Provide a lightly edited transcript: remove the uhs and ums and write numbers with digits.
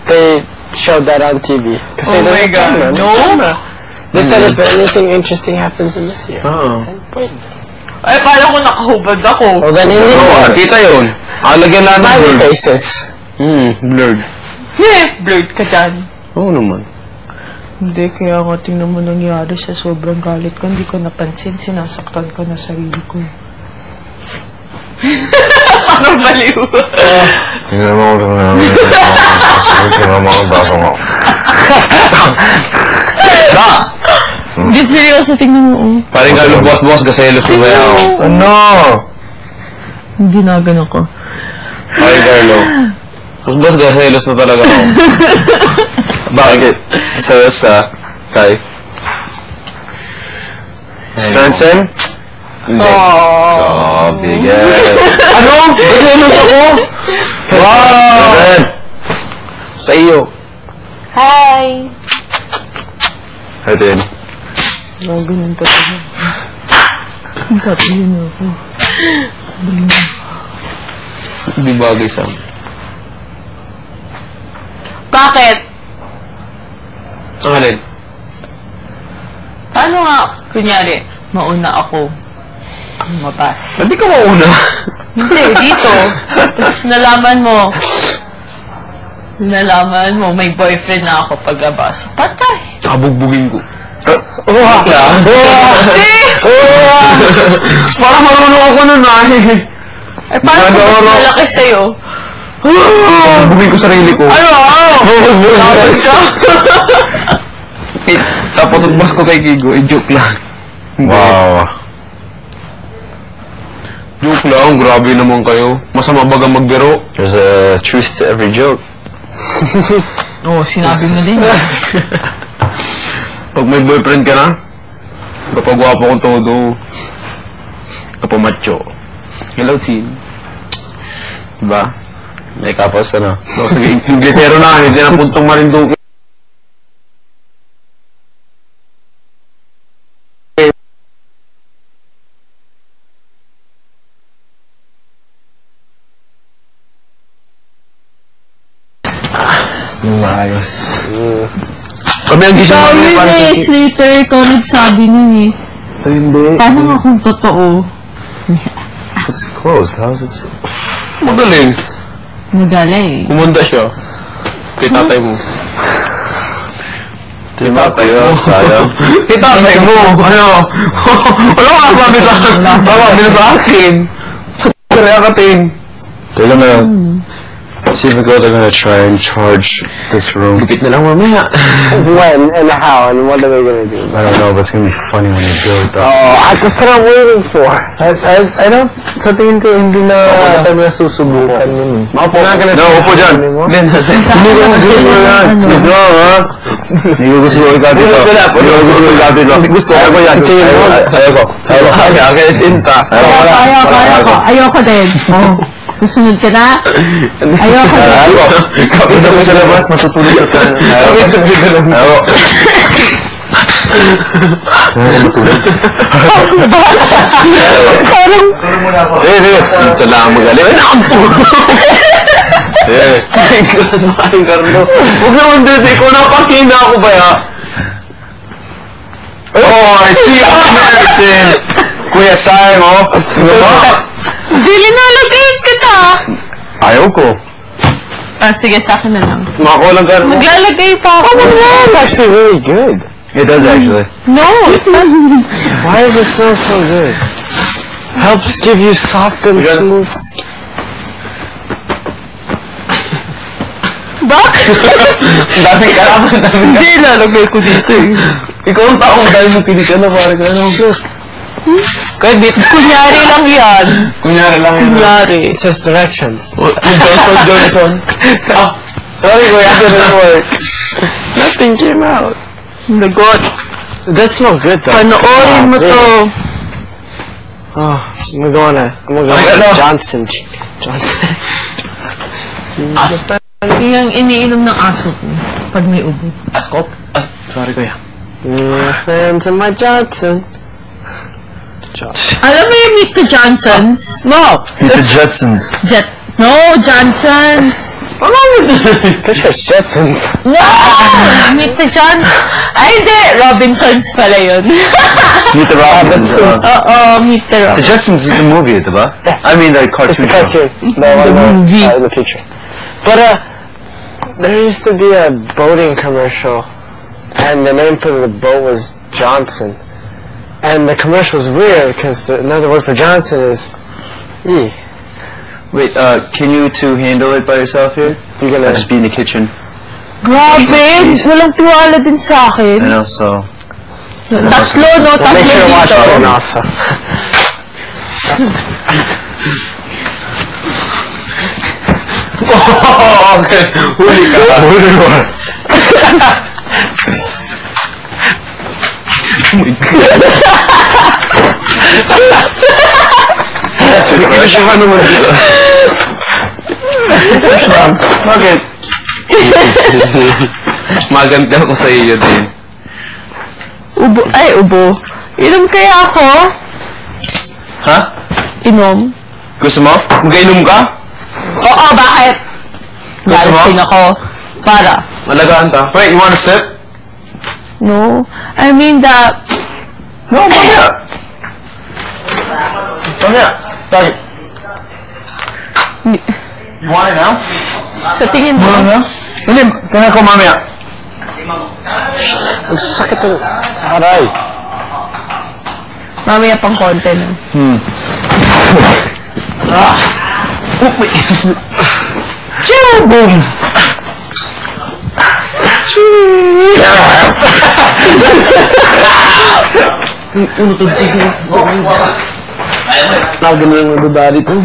they showed that on TV. Oh my God! No. They said if anything interesting happens in this year. Wait. Ay, paano kung nakahubad ako? Well, then hindi mo. Kita yun. Lagyan na ng Smiley blurred. faces. Blurred. Blurred ka dyan. Oo naman. Hindi, kaya nga tingnan mo nangyari sa sobrang galit ko. Hindi ko napansin, sinasaktan ko na sarili ko. Parang baliw. Tingnan mo ako tingnan mo ako baso mo. This video also tingnan mo. Parang ka lubos-bos kasi lusuwa ako. Ano? Hindi na ganun ko. Ay, Carlo. Lubos kasi lus na talaga ako. Bakit? Sa Kai? Franson? Hindi. Oh, bigas. Ano? Bigas ako? Wow! Sa iyo. Hi! Hi, din. Ganun talaga. Ba't yun ako? Hindi bagay sa amin. Bakit? Ang alin? Paano nga, kunyari, mauna ako mabas? Hindi ka mauna. Hindi, dito. Tapos nalaman mo, may boyfriend na ako pagabas. Patay. Kabugbugin ko. Parang marunong ako nun Eh, paano kung mas malaki sa'yo? Kabugbugin ko sarili ko. Ano? Tawag ka? Tapos tugbas ko kay Kigo. Joke lang. Wow. Joke lang. Grabe naman kayo. Masama baga magbiro. There's a truth to every joke. Oo, sinabi mo din. Pag may boyfriend ka na, kapag gwapo kong todo, kapag macho. Hello, team. Diba? May kapos, ano? No, sige, Inglesero na, hindi na puntong Marinduque. Maayos. Kami ang gising Sabi ni Slater, ikaw nagsabi nun eh. Hindi. Paano nga kung totoo? It's closed. How is it? Magaling. Magaling. Kumanda siya. Kay tatay mo. Kay tatay mo, sayang. Kay tatay mo, ano? Wala ka sabi sa akin. Sabi sa akin. Kaya ka, Ting. They're gonna... See if they're gonna try and charge this room. Lupit na lang mamaya. When and how and what are they gonna do? I don't know, but it's gonna be funny when you do it though. Oh, that's what I'm waiting for. I don't... Sa tingin ko, hindi na... Hindi na susubukan yun. Maupo na. No, upo dyan. Hindi ko yan. Hindi ko, ha? Hindi ko gusto yung ikaw dito. Hindi ko gusto yung ikaw dito. Hindi gusto. Ayaw ko yan. Ayoko. Kaya tinta. Ayoko din. Susunod ka na? Ayoko din. Kapit ako sa labas, matutulog ka. Kapit ako sa labas. Ayoko. Matulog. Sige. Isa lang magaling. Ay, nakampo! Ay, Carlo. Huwag naman dito. Ikaw napakina ako ba ya? Oh, I see everything. Kuya, sayang, oh. Ano ba? Hindi linalagayin kita. Ayaw ko. Sige, sa akin na lang. Makakulang ka. Maglalagay pa ako. It's actually really good. It does actually. No, it doesn't. Why does it smell so good? Helps give you soft and smooth. Bakit? Dami ka naman. Hindi, lalagay ko dito eh. Ikaw ang tao dahil mo pinig ka na parang ano. Kahit dito, kunyari lang yan. Kunyari lang yun. Kunyari. It says directions. Johnson. Sorry, kuya. It didn't work. Nothing came out. Nagot. It does smell good though. Panoorin mo to. Oh, I'm gonna go on Johnson. Yung iniinom ng aso ko pag may ubo. Askop? Ah, sorry kuya. Friends in my Johnson. Alam mo yung Meet the Johnsons? No! Meet the Jetsons. No, Johnsons. Precious Jetsons. No! Meet the John. Ay, hindi! Robinsons pala yun. Meet the Robinsons. Oo, Meet the The Robinsons. Jetsons is the movie, diba? I mean the It's cartoon the show. cartoon. The movie. In the future. But, there used to be a boating commercial, and the name for the boat was Johnson. And the commercial was weird, because another word for Johnson is E. Wait, can you two handle it by yourself here? You're I'll gonna... just be in the kitchen. Grabe! Walang tiwala din sa akin. And also... Tatlo, no? Tatlo Make sure to watch dito. that one also. Oh, okay. Huli ka. Huli mo. Kasi ka naman dito. Bakit? Maganda ko sa iyo din. Ubo. Ay, ubo. Inom kaya ako? Ha? Inom? Gusto mo? Mag-inom ka? Oo, bakit? Gusto mo? Lasing ako. Para. Malagaan ka. Wait, you wanna sip? No. I mean that... No, mamaya. Mamaya. Bakit? You want it now? Sa tingin mo? Hindi, tingnan ko mamaya. Ang sakit ng aray. Mamaya pang konti na. Boom! Lagi mo yung nababari ko.